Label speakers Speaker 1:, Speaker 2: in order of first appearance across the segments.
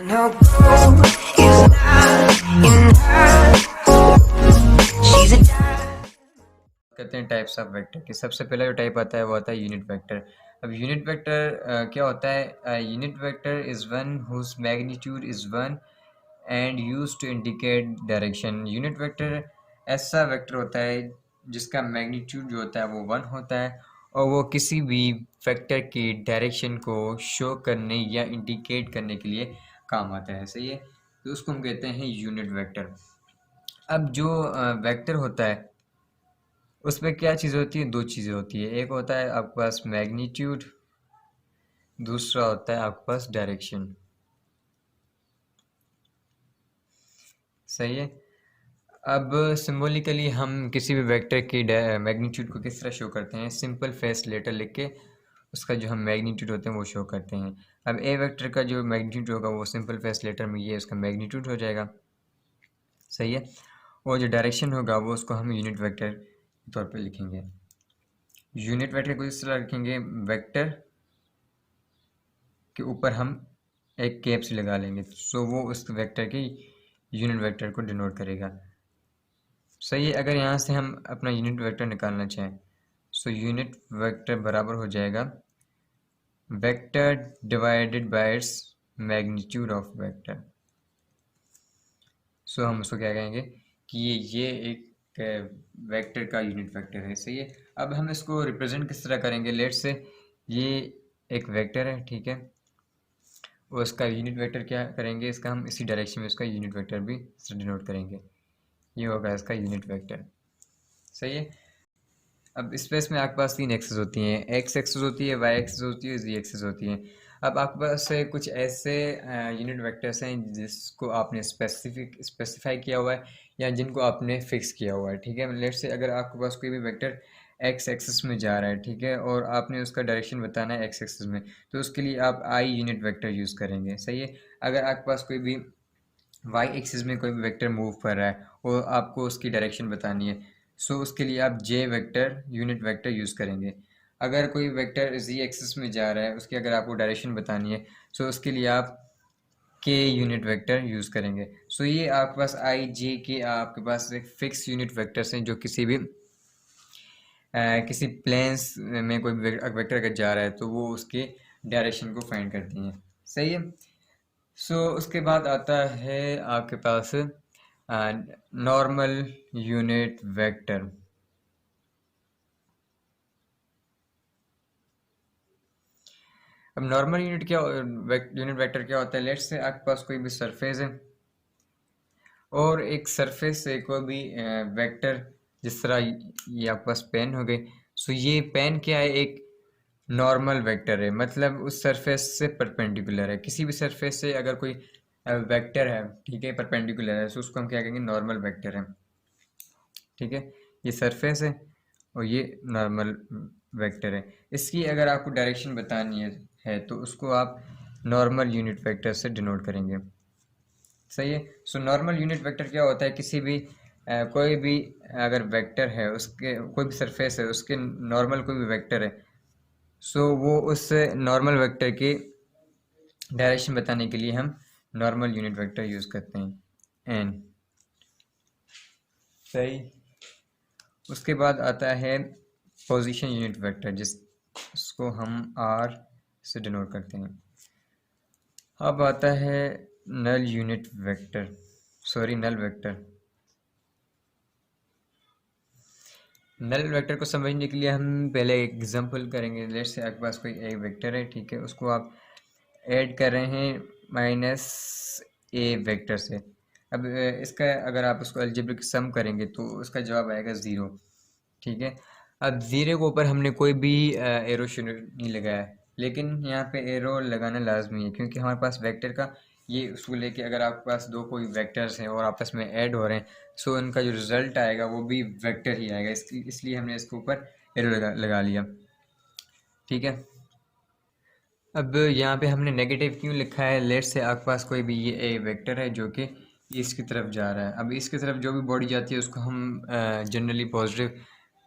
Speaker 1: No gold is not in her. She's a diamond.
Speaker 2: कहते हैं types of vector की। सबसे पहला जो टाइप आता है वो आता है यूनिट वेक्टर। अब यूनिट वेक्टर क्या होता है? Unit vector is one whose magnitude is one and use to indicate direction. Unit vector ऐसा वेक्टर होता है जिसका मैग्नीट्यूड जो होता है वो वन होता है और वो किसी भी वेक्टर की डायरेक्शन को शो करने या इंडिकेट करने के लिए काम आता है। सही है, तो उसको हम कहते हैं यूनिट वेक्टर। अब जो वेक्टर होता है उसमें क्या चीज़ होती है? दो चीज़ें होती है। एक होता है आपके पास मैग्नीट्यूड, दूसरा होता है आपके पास डायरेक्शन। सही है। अब सिंबॉलिकली हम किसी भी वेक्टर की मैग्नीट्यूड को किस तरह शो करते हैं? सिंपल फेस लेटर लिख के उसका जो हम मैग्नीट्यूड होते हैं वो शो करते हैं। अब ए वेक्टर का जो मैग्नीट्यूड होगा वो सिंपल फेस लेटर में ये उसका मैग्नीट्यूड हो जाएगा। सही है। और जो डायरेक्शन होगा वो उसको हम यूनिट वेक्टर के तौर पे लिखेंगे। यूनिट वेक्टर को इस तरह लिखेंगे, वेक्टर के ऊपर हम एक कैप्स लगा लेंगे, सो वो उस वेक्टर की यूनिट वेक्टर को डिनोट करेगा। सही है। अगर यहाँ से हम अपना यूनिट वेक्टर निकालना चाहें, सो यूनिट वेक्टर बराबर हो जाएगा vector divided by its magnitude of vector. So हम उसको क्या कहेंगे कि ये एक वेक्टर का यूनिट वेक्टर है। सही है। अब हम इसको रिप्रेजेंट किस तरह करेंगे? लेट से ये एक वेक्टर है, ठीक है, और इसका यूनिट वेक्टर क्या करेंगे? इसका हम इसी डायरेक्शन में इसका यूनिट वेक्टर भी डिनोट करेंगे। ये होगा इसका यूनिट वेक्टर। सही है। अब स्पेस में आपके पास तीन एक्सेस होती हैं, एक्स एक्सेस होती है, वाई एक्सेस होती है, जी एक्सेस होती है। अब आपके पास कुछ ऐसे यूनिट वेक्टर्स हैं जिसको आपने स्पेसिफाई किया हुआ है या जिनको आपने फिक्स किया हुआ है। ठीक है, लेट से अगर आपके पास कोई भी वेक्टर एक्स एक्सिस में जा रहा है, ठीक है, और आपने उसका डायरेक्शन बताना है एक्स एक्सिस में, तो उसके लिए आप आई यूनिट वेक्टर यूज़ करेंगे। सही है। अगर आपके पास कोई भी वाई एक्सिस में कोई भी वेक्टर मूव कर रहा है और आपको उसकी डायरेक्शन बतानी है, सो उसके लिए आप जे वेक्टर यूनिट वेक्टर यूज़ करेंगे। अगर कोई वेक्टर जी एक्सिस में जा रहा है, उसकी अगर आपको डायरेक्शन बतानी है, सो उसके लिए आप के यूनिट वेक्टर यूज़ करेंगे। सो ये आपके पास आई जे के आपके पास एक फिक्स यूनिट वेक्टर्स हैं जो किसी भी किसी प्लेन्स में कोई भी वेक्टर अगर जा रहा है तो वो उसके डायरेक्शन को फाइंड करती हैं। सही है। सो उसके बाद आता है आपके पास नॉर्मल यूनिट वेक्टर। अब नॉर्मल यूनिट वेक्टर क्या होता है? लेट्स से आपके पास कोई भी सरफेस है और एक सरफेस से कोई भी वेक्टर, जिस तरह ये आपके पास पेन हो गई, सो ये पेन क्या है? एक नॉर्मल वेक्टर है, मतलब उस सरफेस से परपेंडिकुलर है। किसी भी सरफेस से अगर कोई वेक्टर है, ठीक है, परपेंडिकुलर है, तो उसको हम क्या कहेंगे? नॉर्मल वेक्टर है। ठीक है, ये सरफेस है और ये नॉर्मल वेक्टर है। इसकी अगर आपको डायरेक्शन बतानी है तो उसको आप नॉर्मल यूनिट वेक्टर से डिनोट करेंगे। सही है। सो नॉर्मल यूनिट वेक्टर क्या होता है? किसी भी कोई भी अगर वेक्टर है, उसके कोई भी सरफेस है, उसके नॉर्मल कोई भी वेक्टर है, सो वो उस नॉर्मल वेक्टर की डायरेक्शन बताने के लिए हम नॉर्मल यूनिट वेक्टर यूज़ करते हैं, एन। सही। उसके बाद आता है पोजीशन यूनिट वेक्टर, जिसको हम आर से डिनोट करते हैं। अब आता है null unit vector, sorry null vector. Null vector को समझने के लिए हम पहले एक एग्जांपल करेंगे। लेट्स से आपके पास कोई एक वेक्टर है, ठीक है, उसको आप ऐड कर रहे हैं माइनस ए वेक्टर से। अब इसका अगर आप उसको अलजेब्रिक सम करेंगे तो उसका जवाब आएगा ज़ीरो। ठीक है। अब ज़ीरो के ऊपर हमने कोई भी एरो शुरू नहीं लगाया, लेकिन यहाँ पे एरो लगाना लाजमी है क्योंकि हमारे पास वेक्टर का ये उसूल है कि अगर आपके पास दो कोई वेक्टर्स हैं और आपस में ऐड हो रहे हैं, सो उनका जो रिज़ल्ट आएगा वो भी वेक्टर ही आएगा। इसलिए हमने इसके ऊपर एरो लगा लिया। ठीक है। अब यहाँ पे हमने नेगेटिव क्यों लिखा है? लेट से आपके पास कोई भी ये ए वेक्टर है जो कि इसकी तरफ जा रहा है। अब इसकी तरफ जो भी बॉडी जाती है उसको हम जनरली पॉजिटिव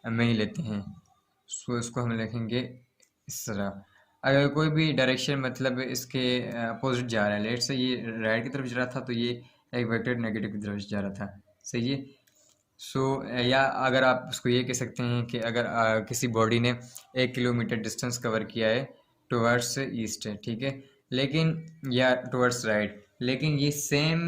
Speaker 2: में ही लेते हैं, सो इसको हम लिखेंगे इस तरह। अगर कोई भी डायरेक्शन मतलब इसके अपोजिट जा रहा है, लेट से ये राइट की तरफ जा रहा था तो ये एक वेक्टर नेगेटिव की तरफ जा रहा था, सही है। सो या अगर आप उसको ये कह सकते हैं कि अगर किसी बॉडी ने 1 किलोमीटर डिस्टेंस कवर किया है टुवर्ड्स ईस्ट है, ठीक है, लेकिन या टुवर्ड्स राइट, लेकिन ये सेम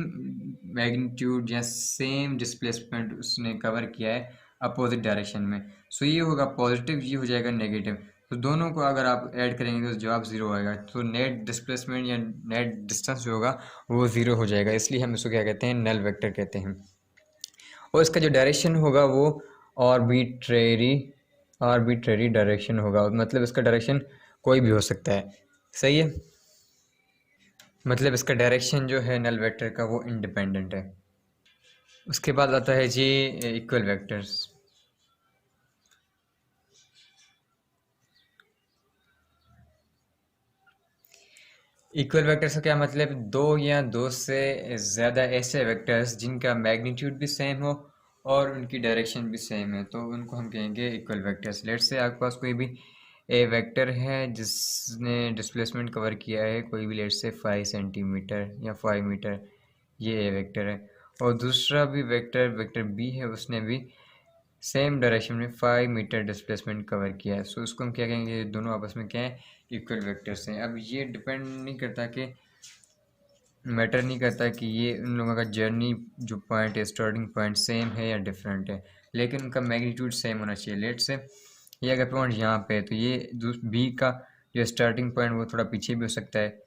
Speaker 2: मैग्नीट्यूड या सेम डिस्प्लेसमेंट उसने कवर किया है अपोजिट डायरेक्शन में, सो ये होगा पॉजिटिव, ये हो जाएगा नेगेटिव। तो दोनों को अगर आप ऐड करेंगे तो जवाब ज़ीरो आएगा, तो नेट डिस्प्लेसमेंट या नेट डिस्टेंस जो होगा वो ज़ीरो हो जाएगा, इसलिए हम इसको क्या कहते हैं, नल वेक्टर कहते हैं। और इसका जो डायरेक्शन होगा वो आर्बिट्रेरी डायरेक्शन होगा, मतलब इसका डायरेक्शन कोई भी हो सकता है, सही है। मतलब इसका डायरेक्शन जो है नल वेक्टर का वो इंडिपेंडेंट है। उसके बाद आता है जी इक्वल वेक्टर्स। इक्वल वेक्टर्स का क्या मतलब, दो या दो से ज़्यादा ऐसे वेक्टर्स जिनका मैग्नीट्यूड भी सेम हो और उनकी डायरेक्शन भी सेम है, तो उनको हम कहेंगे इक्वल वेक्टर्स। लेट्स से आपके पास कोई भी ए वेक्टर है जिसने डिस्प्लेसमेंट कवर किया है कोई भी, लेट्स से 5 सेंटीमीटर या 5 मीटर, ये ए वेक्टर है, और दूसरा भी वेक्टर बी है, उसने भी सेम डायरेक्शन में 5 मीटर डिस्प्लेसमेंट कवर किया है। सो उसको हम क्या कहेंगे, दोनों आपस में क्या है, इक्वल वेक्टर्स हैं। अब ये डिपेंड नहीं करता कि मैटर नहीं करता कि ये उन लोगों का जर्नी जो पॉइंट है, स्टार्टिंग पॉइंट सेम है या डिफरेंट है, लेकिन उनका मैग्नीट्यूड सेम होना चाहिए। लेट से ये अगर पॉइंट यहाँ पे है तो ये बी का जो स्टार्टिंग पॉइंट वो थोड़ा पीछे भी हो सकता है,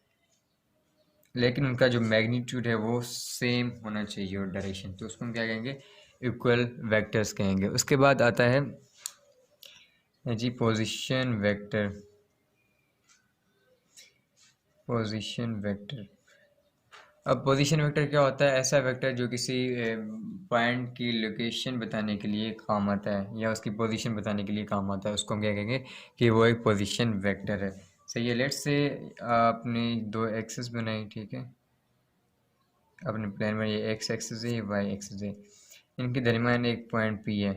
Speaker 2: लेकिन उनका जो मैग्नीट्यूड है वो सेम होना चाहिए और डायरेक्शन, तो उसको हम क्या कहेंगे, इक्वल वेक्टर्स कहेंगे। उसके बाद आता है जी पोजीशन वेक्टर। अब पोजीशन वेक्टर क्या होता है, ऐसा वेक्टर जो किसी पॉइंट की लोकेशन बताने के लिए काम आता है या उसकी पोजीशन बताने के लिए काम आता है, उसको हम क्या कहेंगे कि वो एक पोजीशन वेक्टर है, सही है। लेट्स से आपने दो एक्सिस बनाई, ठीक है, अपने प्लेन में ये एक्स एक्सिस है, ये वाई एक्सिस है, इनके दरमियान एक पॉइंट पी है।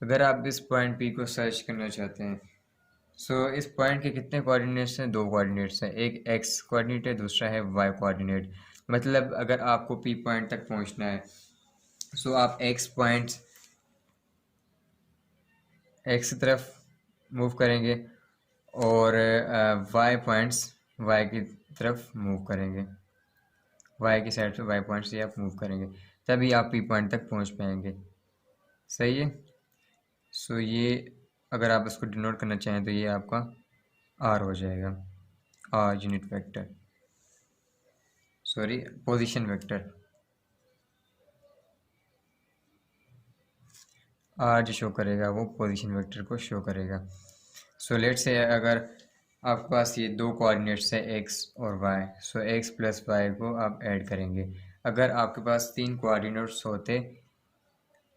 Speaker 2: अगर आप इस पॉइंट पी को सर्च करना चाहते हैं, सो इस पॉइंट के कितने कोऑर्डिनेट्स हैं, दो कोऑर्डिनेट्स हैं, एक एक्स कोऑर्डिनेट है, दूसरा है वाई कोऑर्डिनेट। मतलब अगर आपको पी पॉइंट तक पहुंचना है, सो आप एक्स पॉइंट एक्स की तरफ मूव करेंगे और वाई पॉइंट्स वाई की तरफ मूव करेंगे, वाई की साइड से वाई पॉइंट से आप मूव करेंगे, तभी आप पी पॉइंट तक पहुंच पाएंगे, सही है। सो ये अगर आप इसको डिनोट करना चाहें तो ये आपका आर हो जाएगा, R unit vector, sorry position vector. R जो शो करेगा वो पोजीशन वेक्टर को शो करेगा। सो लेट से अगर आपके पास ये दो कोऑर्डिनेट्स है एक्स और वाई, सो एक्स प्लस वाई को आप ऐड करेंगे। अगर आपके पास तीन कोऑर्डिनेट्स होते,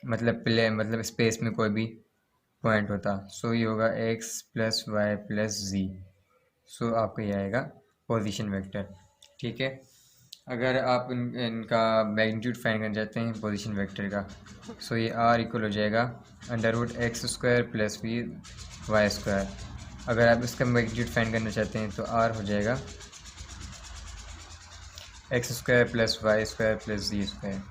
Speaker 2: मतलब स्पेस में कोई भी पॉइंट होता, सो ये होगा एक्स प्लस वाई प्लस जी, सो आपका ये आएगा पोजीशन वेक्टर, ठीक है। अगर आप इनका मैग्नीट्यूड फाइंड करना चाहते हैं पोजीशन वेक्टर का, सो ये आर इक्वल हो जाएगा √x² plus we Y square. अगर आप इसका मैग्नीट्यूड फाइंड करना चाहते हैं तो आर हो जाएगा x² plus Y square plus Z square.